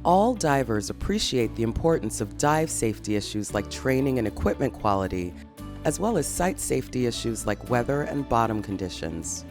All divers appreciate the importance of dive safety issues like training and equipment quality, as well as site safety issues like weather and bottom conditions.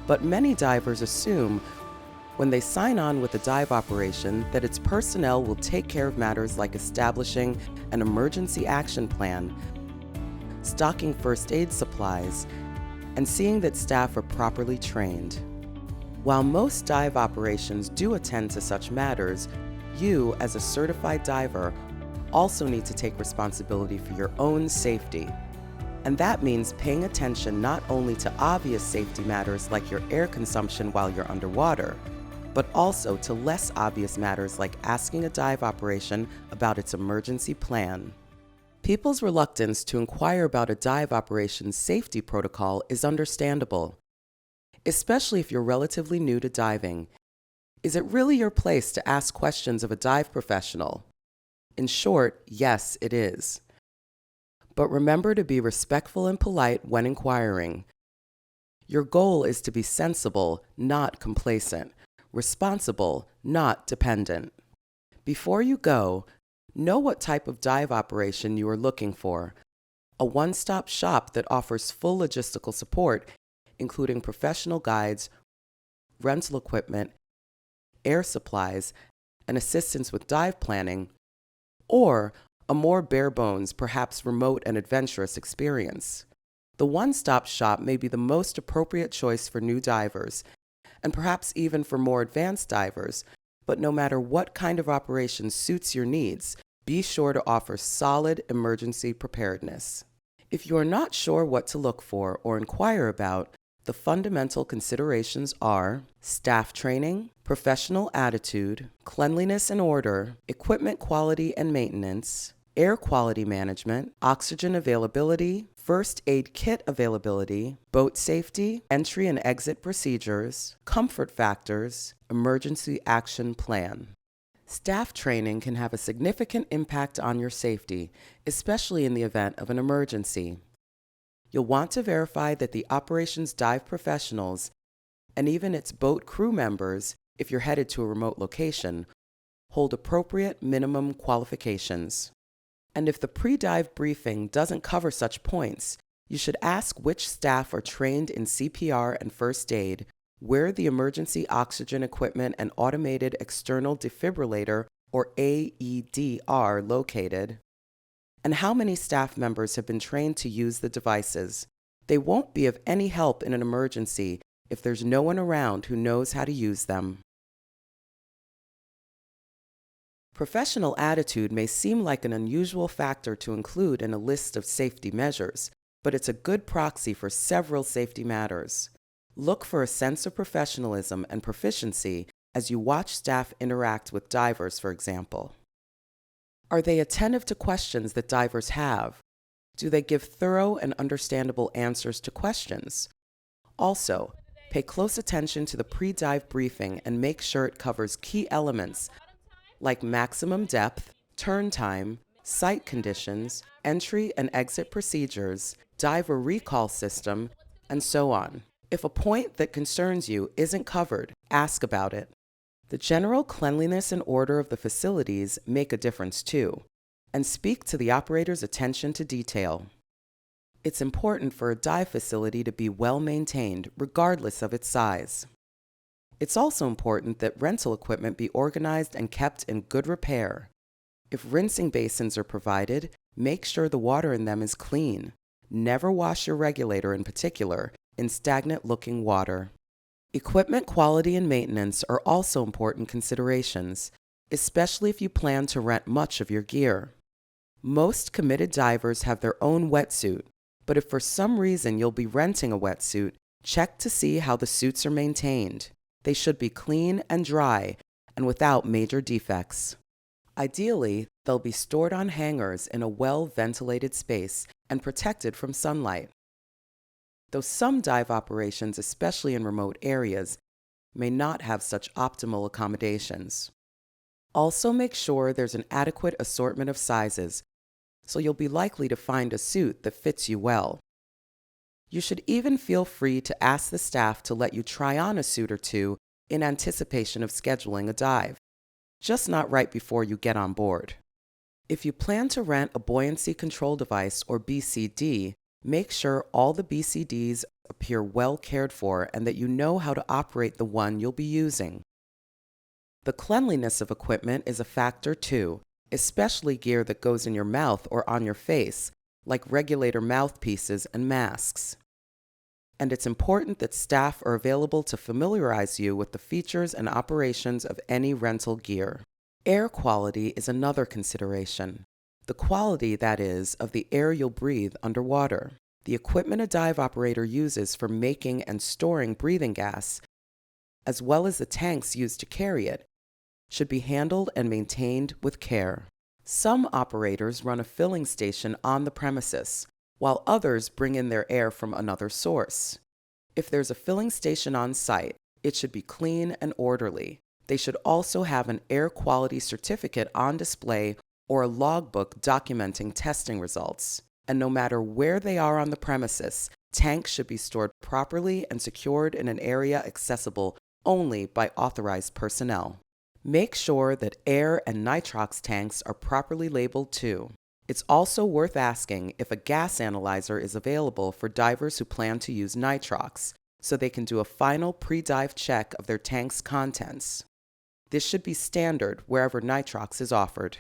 But many divers assume when they sign on with a dive operation that its personnel will take care of matters like establishing an emergency action plan, stocking first aid supplies, and seeing that staff are properly trained. While most dive operations do attend to such matters, you, as a certified diver, also need to take responsibility for your own safety. And that means paying attention not only to obvious safety matters like your air consumption while you're underwater, but also to less obvious matters like asking a dive operation about its emergency plan. People's reluctance to inquire about a dive operation's safety protocol is understandable, especially if you're relatively new to diving. Is it really your place to ask questions of a dive professional? In short, yes, it is. But remember to be respectful and polite when inquiring. Your goal is to be sensible, not complacent, responsible, not dependent. Before you go, know what type of dive operation you are looking for. A one-stop shop that offers full logistical support, including professional guides, rental equipment, air supplies, and assistance with dive planning, or a more bare-bones, perhaps remote and adventurous experience. The one-stop shop may be the most appropriate choice for new divers, and perhaps even for more advanced divers, but no matter what kind of operation suits your needs, be sure to offer solid emergency preparedness. If you are not sure what to look for or inquire about, the fundamental considerations are staff training, professional attitude, cleanliness and order, equipment quality and maintenance, air quality management, oxygen availability, first aid kit availability, boat safety, entry and exit procedures, comfort factors, emergency action plan. Staff training can have a significant impact on your safety, especially in the event of an emergency. You'll want to verify that the operations dive professionals, and even its boat crew members, if you're headed to a remote location, hold appropriate minimum qualifications. And if the pre-dive briefing doesn't cover such points, you should ask which staff are trained in CPR and first aid, where the emergency oxygen equipment and automated external defibrillator, or AED, are located, and how many staff members have been trained to use the devices. They won't be of any help in an emergency if there's no one around who knows how to use them. Professional attitude may seem like an unusual factor to include in a list of safety measures, but it's a good proxy for several safety matters. Look for a sense of professionalism and proficiency as you watch staff interact with divers, for example. Are they attentive to questions that divers have? Do they give thorough and understandable answers to questions? Also, pay close attention to the pre-dive briefing and make sure it covers key elements like maximum depth, turn time, site conditions, entry and exit procedures, diver recall system, and so on. If a point that concerns you isn't covered, ask about it. The general cleanliness and order of the facilities make a difference too, and speak to the operator's attention to detail. It's important for a dive facility to be well maintained, regardless of its size. It's also important that rental equipment be organized and kept in good repair. If rinsing basins are provided, make sure the water in them is clean. Never wash your regulator in particular in stagnant-looking water. Equipment quality and maintenance are also important considerations, especially if you plan to rent much of your gear. Most committed divers have their own wetsuit, but if for some reason you'll be renting a wetsuit, check to see how the suits are maintained. They should be clean and dry and without major defects. Ideally, they'll be stored on hangers in a well-ventilated space and protected from sunlight. Though some dive operations, especially in remote areas, may not have such optimal accommodations. Also make sure there's an adequate assortment of sizes, so you'll be likely to find a suit that fits you well. You should even feel free to ask the staff to let you try on a suit or two in anticipation of scheduling a dive. just not right before you get on board. If you plan to rent a buoyancy control device or BCD, make sure all the BCDs appear well cared for and that you know how to operate the one you'll be using. The cleanliness of equipment is a factor too, especially gear that goes in your mouth or on your face, like regulator mouthpieces and masks. And it's important that staff are available to familiarize you with the features and operations of any rental gear. Air quality is another consideration. The quality, that is, of the air you'll breathe underwater. The equipment a dive operator uses for making and storing breathing gas, as well as the tanks used to carry it, should be handled and maintained with care. Some operators run a filling station on the premises, while others bring in their air from another source. If there's a filling station on site, it should be clean and orderly. They should also have an air quality certificate on display or a logbook documenting testing results. And no matter where they are on the premises, tanks should be stored properly and secured in an area accessible only by authorized personnel. Make sure that air and nitrox tanks are properly labeled too. It's also worth asking if a gas analyzer is available for divers who plan to use nitrox, so they can do a final pre-dive check of their tank's contents. This should be standard wherever nitrox is offered.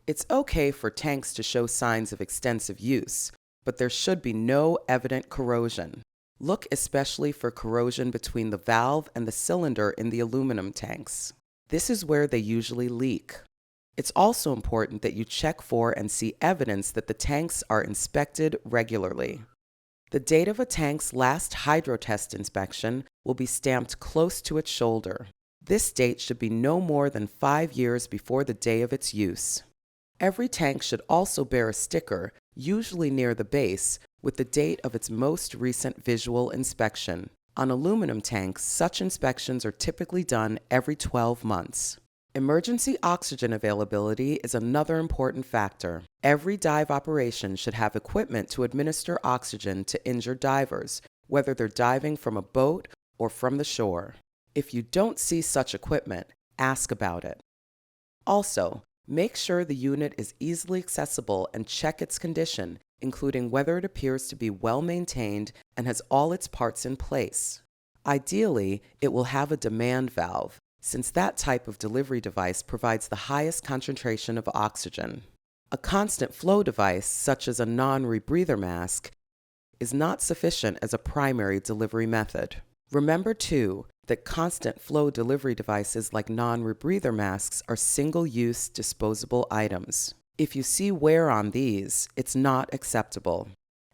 It's okay for tanks to show signs of extensive use, but there should be no evident corrosion. Look especially for corrosion between the valve and the cylinder in the aluminum tanks. This is where they usually leak. It's also important that you check for and see evidence that the tanks are inspected regularly. The date of a tank's last hydrotest inspection will be stamped close to its shoulder. This date should be no more than 5 years before the day of its use. Every tank should also bear a sticker, usually near the base, with the date of its most recent visual inspection. On aluminum tanks, such inspections are typically done every 12 months. Emergency oxygen availability is another important factor. Every dive operation should have equipment to administer oxygen to injured divers, whether they're diving from a boat or from the shore. If you don't see such equipment, ask about it. Also, make sure the unit is easily accessible and check its condition, including whether it appears to be well maintained and has all its parts in place. Ideally, it will have a demand valve, since that type of delivery device provides the highest concentration of oxygen. A constant flow device, such as a non-rebreather mask, is not sufficient as a primary delivery method. Remember, too, that constant flow delivery devices like non-rebreather masks are single-use disposable items. If you see wear on these, it's not acceptable.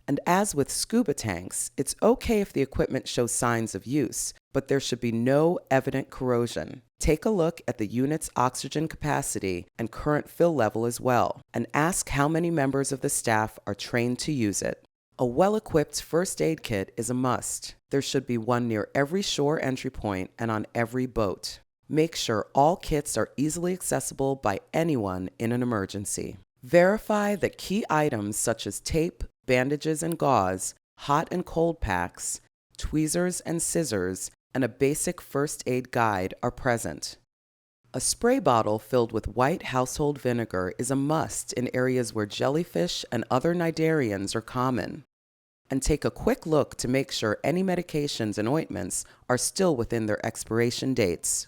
And as with scuba tanks, it's okay if the equipment shows signs of use, but there should be no evident corrosion. Take a look at the unit's oxygen capacity and current fill level as well, and ask how many members of the staff are trained to use it. A well-equipped first aid kit is a must. There should be one near every shore entry point and on every boat. Make sure all kits are easily accessible by anyone in an emergency. Verify that key items such as tape, bandages and gauze, hot and cold packs, tweezers and scissors, and a basic first aid guide are present. A spray bottle filled with white household vinegar is a must in areas where jellyfish and other cnidarians are common. And take a quick look to make sure any medications and ointments are still within their expiration dates.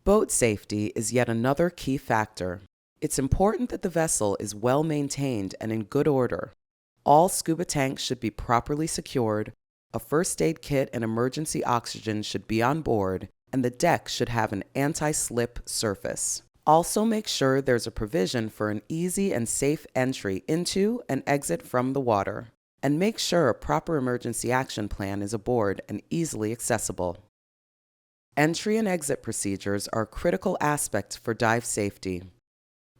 Boat safety is yet another key factor. It's important that the vessel is well maintained and in good order. All scuba tanks should be properly secured, a first aid kit and emergency oxygen should be on board, and the deck should have an anti-slip surface. Also make sure there's a provision for an easy and safe entry into and exit from the water. And make sure a proper emergency action plan is aboard and easily accessible. Entry and exit procedures are a critical aspect for dive safety.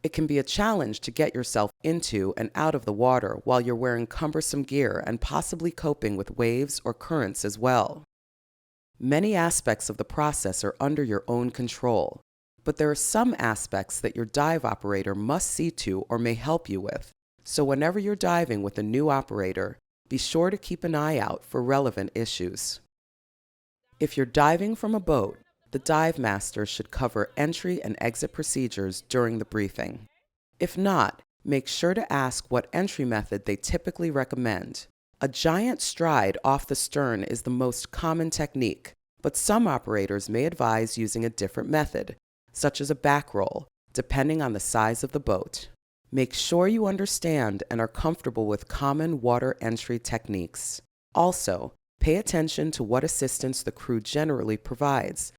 It can be a challenge to get yourself into and out of the water while you're wearing cumbersome gear and possibly coping with waves or currents as well. Many aspects of the process are under your own control, but there are some aspects that your dive operator must see to or may help you with. So whenever you're diving with a new operator, be sure to keep an eye out for relevant issues. If you're diving from a boat, the dive master should cover entry and exit procedures during the briefing. If not, make sure to ask what entry method they typically recommend. A giant stride off the stern is the most common technique, but some operators may advise using a different method, such as a back roll, depending on the size of the boat. Make sure you understand and are comfortable with common water entry techniques. Also, pay attention to what assistance the crew generally provides,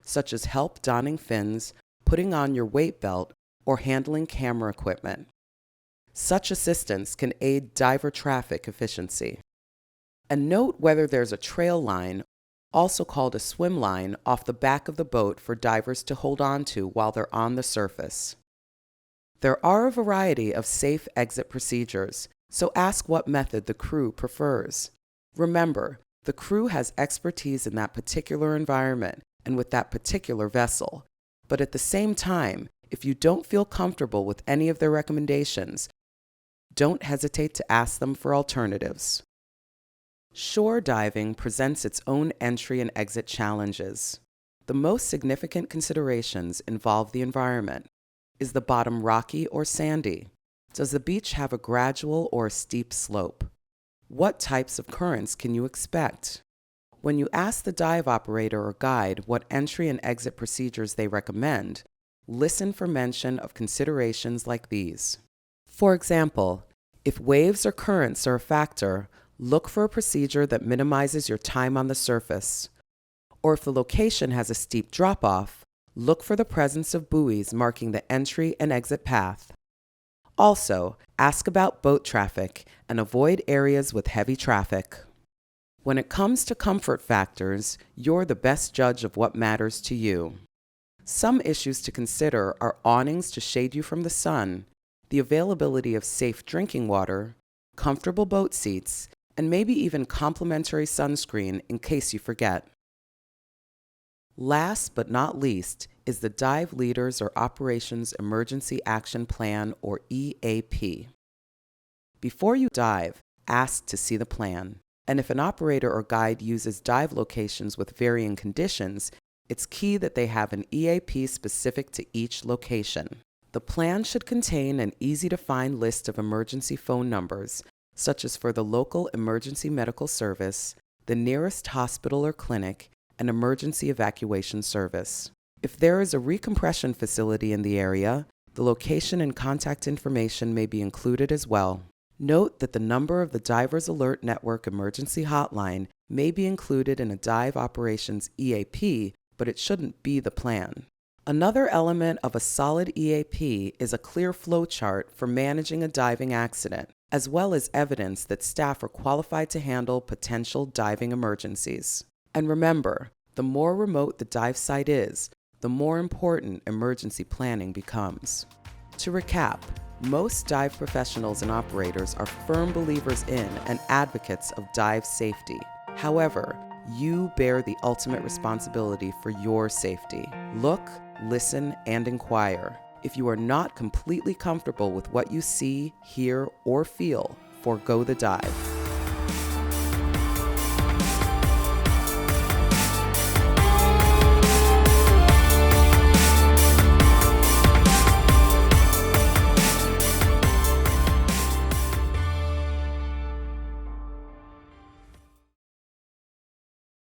such as help donning fins, putting on your weight belt, or handling camera equipment. Such assistance can aid diver traffic efficiency. And note whether there's a trail line, also called a swim line, off the back of the boat for divers to hold on to while they're on the surface. There are a variety of safe exit procedures, so ask what method the crew prefers. Remember, the crew has expertise in that particular environment and with that particular vessel, but at the same time, if you don't feel comfortable with any of their recommendations, don't hesitate to ask them for alternatives. Shore diving presents its own entry and exit challenges. The most significant considerations involve the environment. Is the bottom rocky or sandy? Does the beach have a gradual or a steep slope? What types of currents can you expect? When you ask the dive operator or guide what entry and exit procedures they recommend, listen for mention of considerations like these. For example, if waves or currents are a factor, look for a procedure that minimizes your time on the surface. Or if the location has a steep drop-off, look for the presence of buoys marking the entry and exit path. Also, ask about boat traffic and avoid areas with heavy traffic. When it comes to comfort factors, you're the best judge of what matters to you. Some issues to consider are awnings to shade you from the sun, the availability of safe drinking water, comfortable boat seats, and maybe even complimentary sunscreen in case you forget. Last but not least is the Dive Leaders or Operations Emergency Action Plan, or EAP. Before you dive, ask to see the plan. And if an operator or guide uses dive locations with varying conditions, it's key that they have an EAP specific to each location. The plan should contain an easy-to-find list of emergency phone numbers, such as for the local emergency medical service, the nearest hospital or clinic, and emergency evacuation service. If there is a recompression facility in the area, the location and contact information may be included as well. Note that the number of the Divers Alert Network emergency hotline may be included in a dive operations EAP, but it shouldn't be the plan. Another element of a solid EAP is a clear flow chart for managing a diving accident, as well as evidence that staff are qualified to handle potential diving emergencies. And remember, the more remote the dive site is, the more important emergency planning becomes. To recap, most dive professionals and operators are firm believers in and advocates of dive safety. However, you bear the ultimate responsibility for your safety. Look, listen, and inquire. If you are not completely comfortable with what you see, hear, or feel, forego the dive.